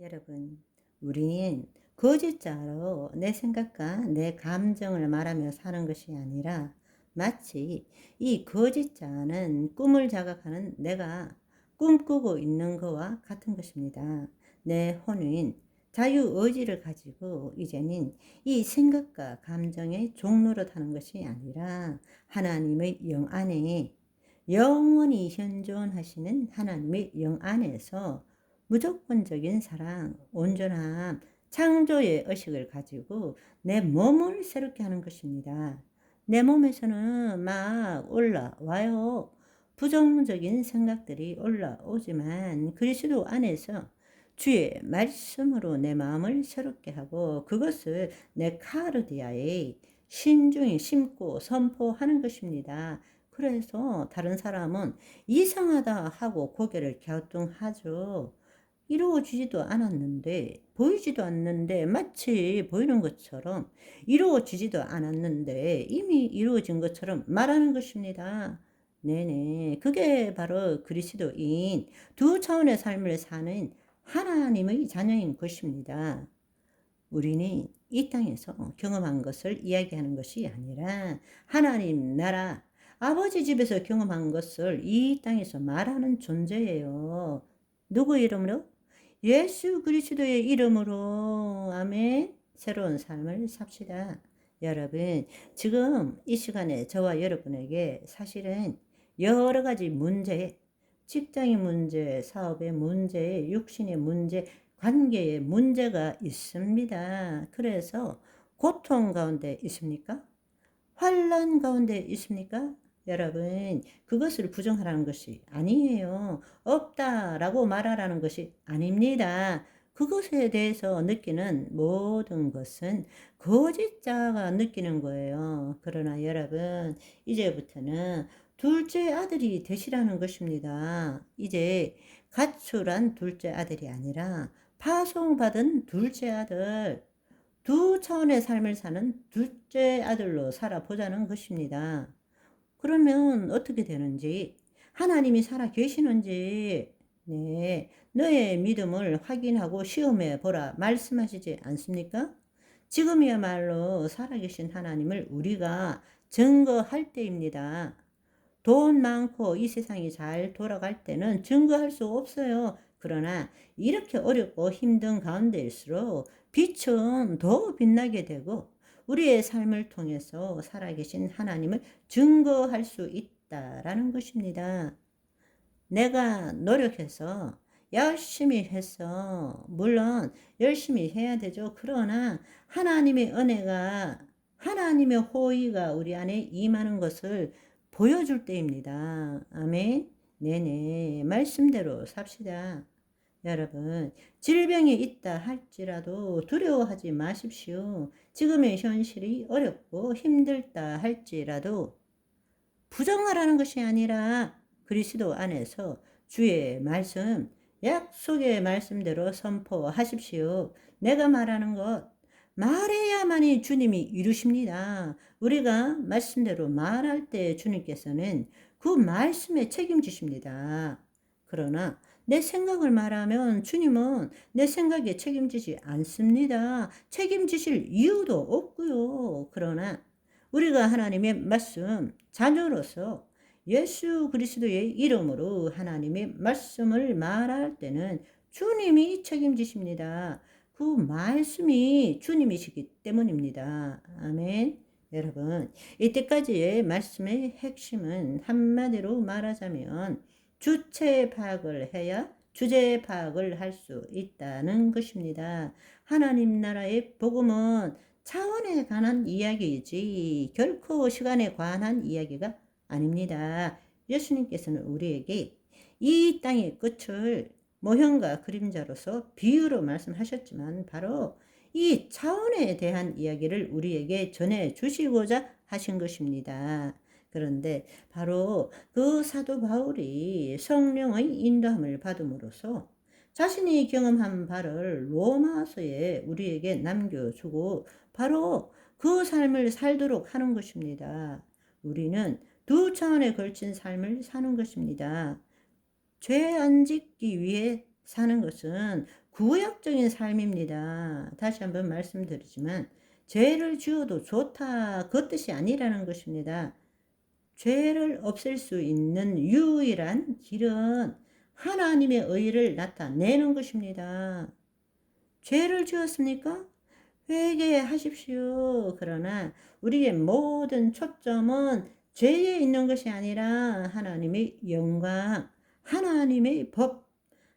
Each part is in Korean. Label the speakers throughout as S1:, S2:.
S1: 여러분, 우리는 거짓자로 내 생각과 내 감정을 말하며 사는 것이 아니라 마치 이 거짓자는 꿈을 자각하는 내가 꿈꾸고 있는 것과 같은 것입니다. 내 혼은 자유의지를 가지고 이제는 이 생각과 감정의 종노릇하는 것이 아니라 하나님의 영 안에 영원히 현존하시는 하나님의 영 안에서 무조건적인 사랑, 온전함, 창조의 의식을 가지고 내 몸을 새롭게 하는 것입니다. 내 몸에서는 막 올라와요. 부정적인 생각들이 올라오지만 그리스도 안에서 주의 말씀으로 내 마음을 새롭게 하고 그것을 내 카르디아에 신중히 심고 선포하는 것입니다. 그래서 다른 사람은 이상하다 하고 고개를 갸우뚱하죠. 이루어지지도 않았는데, 보이지도 않는데 마치 보이는 것처럼, 이루어지지도 않았는데 이미 이루어진 것처럼 말하는 것입니다. 네네. 그게 바로 그리스도인 두 차원의 삶을 사는 하나님의 자녀인 것입니다. 우리는 이 땅에서 경험한 것을 이야기하는 것이 아니라 하나님 나라, 아버지 집에서 경험한 것을 이 땅에서 말하는 존재예요. 누구 이름으로? 예수 그리스도의 이름으로. 아멘. 새로운 삶을 삽시다. 여러분, 지금 이 시간에 저와 여러분에게 사실은 여러 가지 문제, 직장의 문제, 사업의 문제, 육신의 문제, 관계에 문제가 있습니다. 그래서 고통 가운데 있습니까? 환난 가운데 있습니까? 여러분, 그것을 부정하라는 것이 아니에요. 없다라고 말하라는 것이 아닙니다. 그것에 대해서 느끼는 모든 것은 거짓자가 느끼는 거예요. 그러나 여러분, 이제부터는 둘째 아들이 되시라는 것입니다. 이제 가출한 둘째 아들이 아니라 파송받은 둘째 아들, 두 차원의 삶을 사는 둘째 아들로 살아보자는 것입니다. 그러면 어떻게 되는지, 하나님이 살아 계시는지, 네, 너의 믿음을 확인하고 시험해 보라 말씀하시지 않습니까? 지금이야말로 살아계신 하나님을 우리가 증거할 때입니다. 돈 많고 이 세상이 잘 돌아갈 때는 증거할 수 없어요. 그러나 이렇게 어렵고 힘든 가운데일수록 빛은 더 빛나게 되고 우리의 삶을 통해서 살아계신 하나님을 증거할 수 있다라는 것입니다. 내가 노력해서 열심히 해서 물론 열심히 해야 되죠. 그러나 하나님의 은혜가 하나님의 호의가 우리 안에 임하는 것을 보여줄 때입니다. 아멘. 네네. 말씀대로 삽시다. 여러분, 질병이 있다 할지라도 두려워하지 마십시오. 지금의 현실이 어렵고 힘들다 할지라도 부정하라는 것이 아니라 그리스도 안에서 주의 말씀, 약속의 말씀대로 선포하십시오. 내가 말하는 것, 말해야만이 주님이 이루십니다. 우리가 말씀대로 말할 때 주님께서는 그 말씀에 책임지십니다. 그러나 내 생각을 말하면 주님은 내 생각에 책임지지 않습니다. 책임지실 이유도 없고요. 그러나 우리가 하나님의 말씀 자녀로서 예수 그리스도의 이름으로 하나님의 말씀을 말할 때는 주님이 책임지십니다. 그 말씀이 주님이시기 때문입니다. 아멘. 여러분, 이때까지의 말씀의 핵심은 한마디로 말하자면 주체 파악을 해야 주제 파악을 할 수 있다는 것입니다. 하나님 나라의 복음은 차원에 관한 이야기이지 결코 시간에 관한 이야기가 아닙니다. 예수님께서는 우리에게 이 땅의 끝을 모형과 그림자로서 비유로 말씀하셨지만 바로 이 차원에 대한 이야기를 우리에게 전해 주시고자 하신 것입니다. 그런데 바로 그 사도 바울이 성령의 인도함을 받음으로써 자신이 경험한 바를 로마서에 우리에게 남겨주고 바로 그 삶을 살도록 하는 것입니다. 우리는 두 차원에 걸친 삶을 사는 것입니다. 죄 안 짓기 위해 사는 것은 구약적인 삶입니다. 다시 한번 말씀드리지만 죄를 지어도 좋다 그 뜻이 아니라는 것입니다. 죄를 없앨 수 있는 유일한 길은 하나님의 의를 나타내는 것입니다. 죄를 지었습니까? 회개하십시오. 그러나 우리의 모든 초점은 죄에 있는 것이 아니라 하나님의 영광, 하나님의 법,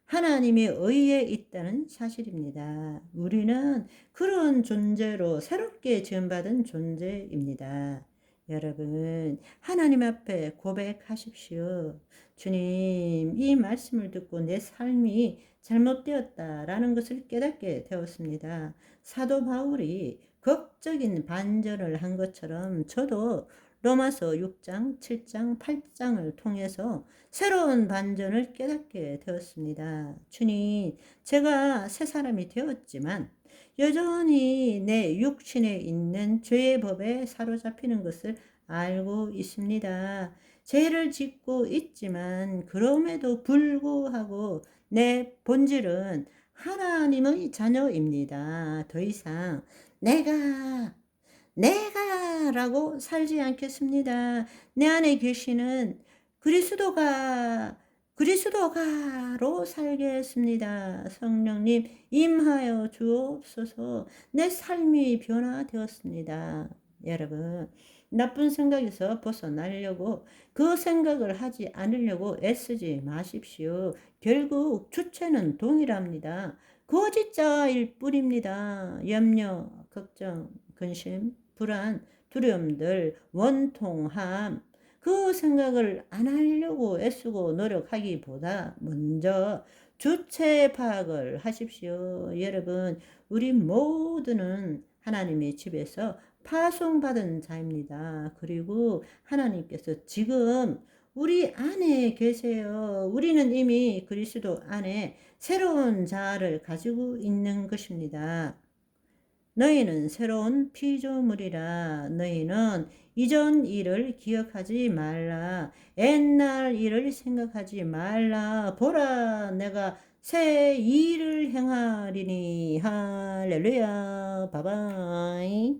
S1: 하나님의 의에 있다는 사실입니다. 우리는 그런 존재로 새롭게 지음받은 존재입니다. 여러분, 하나님 앞에 고백하십시오. 주님, 이 말씀을 듣고 내 삶이 잘못되었다라는 것을 깨닫게 되었습니다. 사도 바울이 극적인 반전을 한 것처럼 저도 로마서 6장, 7장, 8장을 통해서 새로운 반전을 깨닫게 되었습니다. 주님, 제가 새 사람이 되었지만 여전히 내 육신에 있는 죄의 법에 사로잡히는 것을 알고 있습니다. 죄를 짓고 있지만 그럼에도 불구하고 내 본질은 하나님의 자녀입니다. 더 이상 내가라고 살지 않겠습니다. 내 안에 계시는 그리스도가로 살겠습니다. 성령님 임하여 주옵소서. 내 삶이 변화되었습니다. 여러분, 나쁜 생각에서 벗어나려고 그 생각을 하지 않으려고 애쓰지 마십시오. 결국 주체는 동일합니다. 거짓자일 뿐입니다. 염려, 걱정, 근심, 불안, 두려움들, 원통함, 그 생각을 안 하려고 애쓰고 노력하기보다 먼저 주체 파악을 하십시오. 여러분, 우리 모두는 하나님의 집에서 파송받은 자입니다. 그리고 하나님께서 지금 우리 안에 계세요. 우리는 이미 그리스도 안에 새로운 자아를 가지고 있는 것입니다. 너희는 새로운 피조물이라. 너희는 이전 일을 기억하지 말라. 옛날 일을 생각하지 말라. 보라, 내가 새 일을 행하리니. 할렐루야. 바바이.